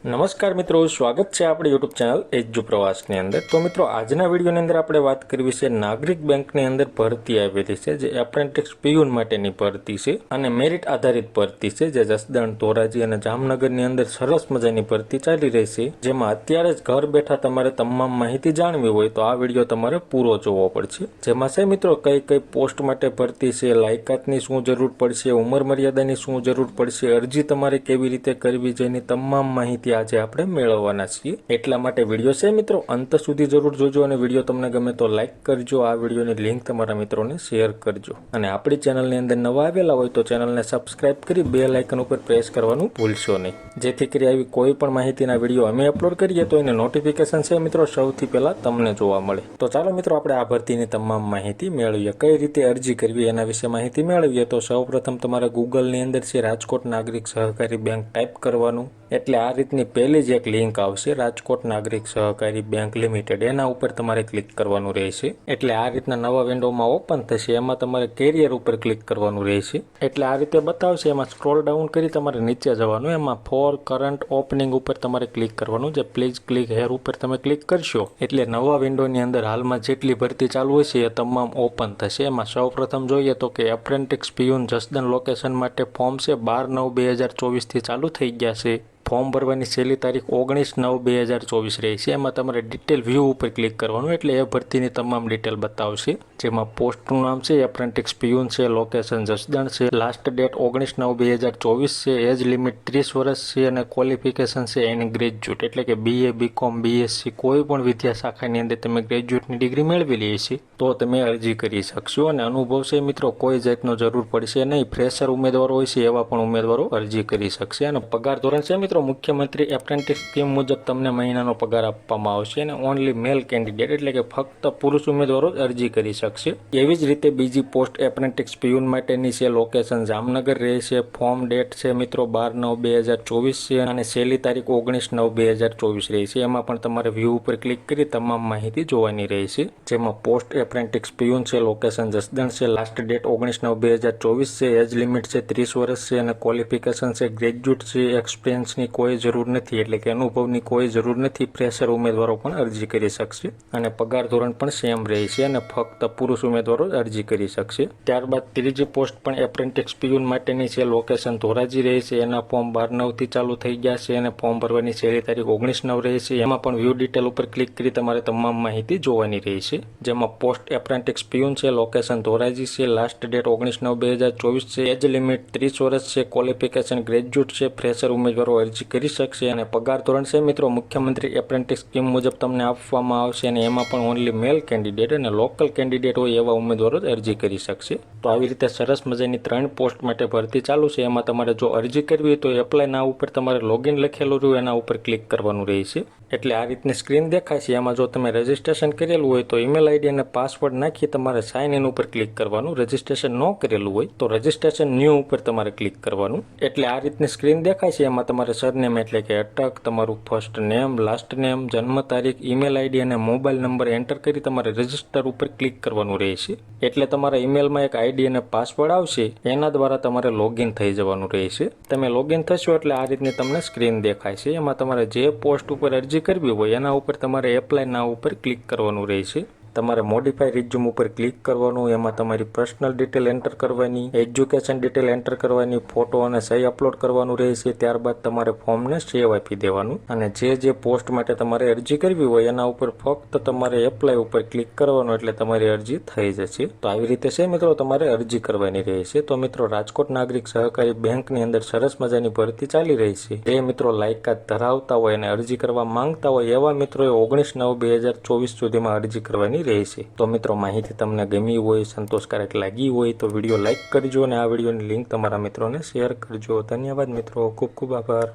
નમસ્કાર મિત્રો, સ્વાગત છે આપણી યુટ્યુબ ચેનલ એજ્યુ પ્રવાસની અંદર। તો મિત્રો, આજના વિડીયોની અંદર આપણે વાત કરવી છે નાગરિક બેંકની અંદર ભરતી આવેલી છે, જે એપ્રેન્ટિસ પિયુન માટેની ભરતી છે અને મેરિટ આધારિત ભરતી છે, જે જસદણ, ધોરાજી અને જામનગરની અંદર સરસ મજાની ભરતી ચાલી રહી છે, જેમાં અત્યારે જ ઘર બેઠા તમારે તમામ માહિતી જાણવી હોય તો આ વિડીયો તમારે પૂરો જોવો પડશે। જેમાં છે મિત્રો કઈ કઈ પોસ્ટ માટે ભરતી છે, લાયકાતની શું જરૂર પડશે, ઉંમર મર્યાદાની શું જરૂર પડશે, અરજી તમારે કેવી રીતે કરવી, જેની તમામ માહિતી આજે આપણે મેળવવાના છીએ। એટલા માટે વિડીયો છે મિત્રો અંત સુધી જરૂર જોજો અને વિડીયો તમને ગમે તો લાઈક કરજો, આ વિડીયોની લિંક તમારા મિત્રોને શેર કરજો અને આપણી ચેનલની અંદર નવા આવેલા હોય તો ચેનલને સબસ્ક્રાઇબ કરી બેલ આઇકન ઉપર પ્રેસ કરવાનું ભૂલશો નહીં, જેથી કરી આવી કોઈ પણ માહિતીના વિડીયો અમે અપલોડ કરીએ તો એને નોટિફિકેશન છે મિત્રો સૌથી પહેલા તમને જોવા મળે। તો ચાલો મિત્રો આપણે આ ભરતીની તમામ માહિતી મેળવીએ। કઈ રીતે અરજી કરવી એના વિશે માહિતી મેળવીએ તો સૌપ્રથમ તમારે ગૂગલની અંદર છે રાજકોટ નાગરિક સહકારી બેંક ટાઈપ કરવાનું, એટલે આ રીતની પહેલી જ એક લિંક આવશે રાજકોટ નાગરિક સહકારી બેંક લિમિટેડ, એના ઉપર તમારે ક્લિક કરવાનું રહેશે। એટલે આ રીતના નવા વિન્ડોમાં ઓપન થશે, એમાં તમારે કેરિયર ઉપર ક્લિક કરવાનું રહેશે। એટલે આ રીતે બતાવશે, એમાં સ્ક્રોલ ડાઉન કરી તમારે નીચે જવાનું, એમાં ફોર કરંટ ઓપનિંગ ઉપર તમારે ક્લિક કરવાનું, જે પ્લીઝ ક્લિક હેર ઉપર તમે ક્લિક કરશો એટલે નવા વિન્ડોની અંદર હાલમાં જેટલી ભરતી ચાલુ હશે એ તમામ ઓપન થશે। એમાં સૌપ્રથમ જોઈએ તો કે એપ્રેન્ટિસ પિયુન જસદણ લોકેશન માટે ફોર્મ છે 12/9/2024 ચાલુ થઈ ગયા છે। ફોર્મ ભરવાની છેલ્લી તારીખ 19/9/2024 રહી છે। એમાં તમારે ડિટેલ વ્યૂ ઉપર ક્લિક કરવાનું, એટલે એ ભરતીની તમામ ડિટેલ બતાવશે, જેમાં પોસ્ટનું નામ છે એપ્રેન્ટિસ પિયુન છે, લોકેશન જસદણ છે, લાસ્ટ ડેટ 19/9/2024 છે, એજ લિમિટ 30 વર્ષ છે અને ક્વોલિફિકેશન છે એની ગ્રેજ્યુએટ, એટલે કે BA, BCom, BSc કોઈ પણ વિદ્યા શાખાની અંદર તમે ગ્રેજ્યુએટની ડિગ્રી મેળવેલી હશે તો તમે અરજી કરી શકશો। અને અનુભવ છે મિત્રો કોઈ જાતનો જરૂર પડશે નહીં, ફ્રેશર ઉમેદવારો હોય છે એવા પણ ઉમેદવારો અરજી કરી શકશે। અને પગાર ધોરણ છે મિત્રો મુખ્યમંત્રી એપ્રેન્ટિસ સ્કીમ મુજબ તમને મહિનાનો પગાર આપવામાં આવશે અને ઓનલી મેલ કેન્ડિડેટ, એટલે કે ફક્ત પુરુષ ઉમેદવારો જ અરજી કરી શકશે। એવી જ રીતે બીજી પોસ્ટ એપ્રેન્ટિસ પિયુન માટેની છે, લોકેશન જામનગર રહેશે, ફોર્મ ડેટ છે મિત્રો 12/9/2024 છે અને છેલ્લી તારીખ 19/9/2024 રહેશે। એમાં પણ તમારે વ્યૂ ઉપર ક્લિક કરી તમામ માહિતી જોવાની રહેશે, જેમાં પોસ્ટ એપ્રેન્ટિસ પિયુન છે, લોકેશન જસદણ છે, લાસ્ટ ડેટ 19/9/2024 છે, એજ લિમિટ છે 30 વર્ષ છે અને ક્વોલિફિકેશન છે ગ્રેજ્યુએટ છે, એક્સપિરિયન્સની કોઈ જરૂર નથી, એટલે કે અનુભવની કોઈ જરૂર નથી, ફ્રેશર ઉમેદવારો પણ અરજી કરી શકશે અને પગાર ધોરણ પણ સેમ રહેશે અને ફક્ત પુરુષ ઉમેદવારો જ અરજી કરી શકશે। ત્યારબાદ ત્રીજી પોસ્ટ પણ એપ્રેન્ટિસ પિયુન માટેની છે, લોકેશન ધોરાજી રહેશે, એના ફોર્મ 12/9 ચાલુ થઈ ગયા છે અને ફોર્મ ભરવાની છેલ્લી તારીખ 19/9 રહેશે। એમાં પણ વ્યૂ ડિટેલ ઉપર ક્લિક કરી તમારે તમામ માહિતી જોવાની રહેશે, જેમાં પોસ્ટ એપ્રેન્ટિસ પિયુન છે, લોકેશન ધોરાજી છે, લાસ્ટ ડેટ 19/9/2024 છે, એજ લિમિટ 30 વર્ષ છે, ક્વોલિફિકેશન ગ્રેજ્યુએટ છે, ફ્રેશર ઉમેદવારો અરજી કરી શકશે અને પગાર ધોરણ છે મિત્રો મુખ્યમંત્રી એપ્રેન્ટિસ સ્કીમ મુજબ તમને આપવામાં આવશે અને એમાં પણ ઓનલી મેલ કેન્ડિડેટ અને લોકલ કેન્ડિડેટ હોય એવા ઉમેદવારો જ અરજી કરી શકશે। તો આવી રીતે સરસ મજાની 3 પોસ્ટ માટે ભરતી ચાલુ છે। એમાં તમારે જો અરજી કરવી હોય તો એપ્લાય ના ઉપર તમારે લોગિન લખેલું રહ્યું એના ઉપર ક્લિક કરવાનું રહેશે, એટલે આ રીતની સ્ક્રીન દેખાય છે। એમાં જો તમે રજીસ્ટ્રેશન કરેલું હોય તો ઈમેલ આઈડી અને પાસવર્ડ નાખી તમારે સાઇન ઇન ઉપર ક્લિક કરવાનું, રજીસ્ટ્રેશન ન કરેલું હોય તો રજીસ્ટ્રેશન ન્યૂ ઉપર તમારે ક્લિક કરવાનું, એટલે આ રીતની સ્ક્રીન દેખાય છે। એમાં તમારે સરનેમ એટલે કે અટક, તમારું ફર્સ્ટ નેમ, લાસ્ટ નેમ, જન્મ તારીખ, ઈમેલ આઈડી અને મોબાઈલ નંબર એન્ટર કરી તમારે રજીસ્ટર ઉપર ક્લિક કરવાનું રહેશે, એટલે તમારા ઈમેલમાં એક આઈડી અને પાસવર્ડ આવશે, એના દ્વારા તમારે લોગિન થઈ જવાનું રહેશે। તમે લોગિન થશો એટલે આ રીતની તમને સ્ક્રીન દેખાય છે। એમાં તમારે જે પોસ્ટ ઉપર અરજી કરવી હોય એના ઉપર તમારે એપ્લાય ના ઉપર ક્લિક કરવાનું રહેશે, તમારે મોડિફાઈ રિઝ્યુમ ઉપર ક્લિક કરવાનું, એમાં તમારી પર્સનલ ડિટેલ એન્ટર કરવાની, એજ્યુકેશન ડિટેલ એન્ટર કરવાની, ફોટો અને સહી અપલોડ કરવાનું રહેશે। ત્યારબાદ તમારે ફોર્મને સેવ આપી દેવાનું અને જે પોસ્ટ માટે તમારે અરજી કરવી હોય એના ઉપર ફક્ત તમારે એપ્લાય ઉપર ક્લિક કરવાનું, એટલે તમારી અરજી થઈ જશે। તો આવી રીતે છે મિત્રો તમારે અરજી કરવાની રહેશે। તો મિત્રો રાજકોટ નાગરિક સહકારી બેંકની અંદર સરસ મજાની ભરતી ચાલી રહી છે, જે મિત્રો લાયકાત ધરાવતા હોય અને અરજી કરવા માંગતા હોય એવા મિત્રોએ 19/9/2024 સુધીમાં અરજી કરવાની રહેશે। તો મિત્રો માહિતી તમને ગમી હોય, સંતોષકારક લાગી હોય તો વિડીયો લાઈક કરજો અને આ વિડીયોની લિંક તમારા મિત્રોને શેર કરજો। ધન્યવાદ મિત્રો, ખૂબ ખૂબ આભાર।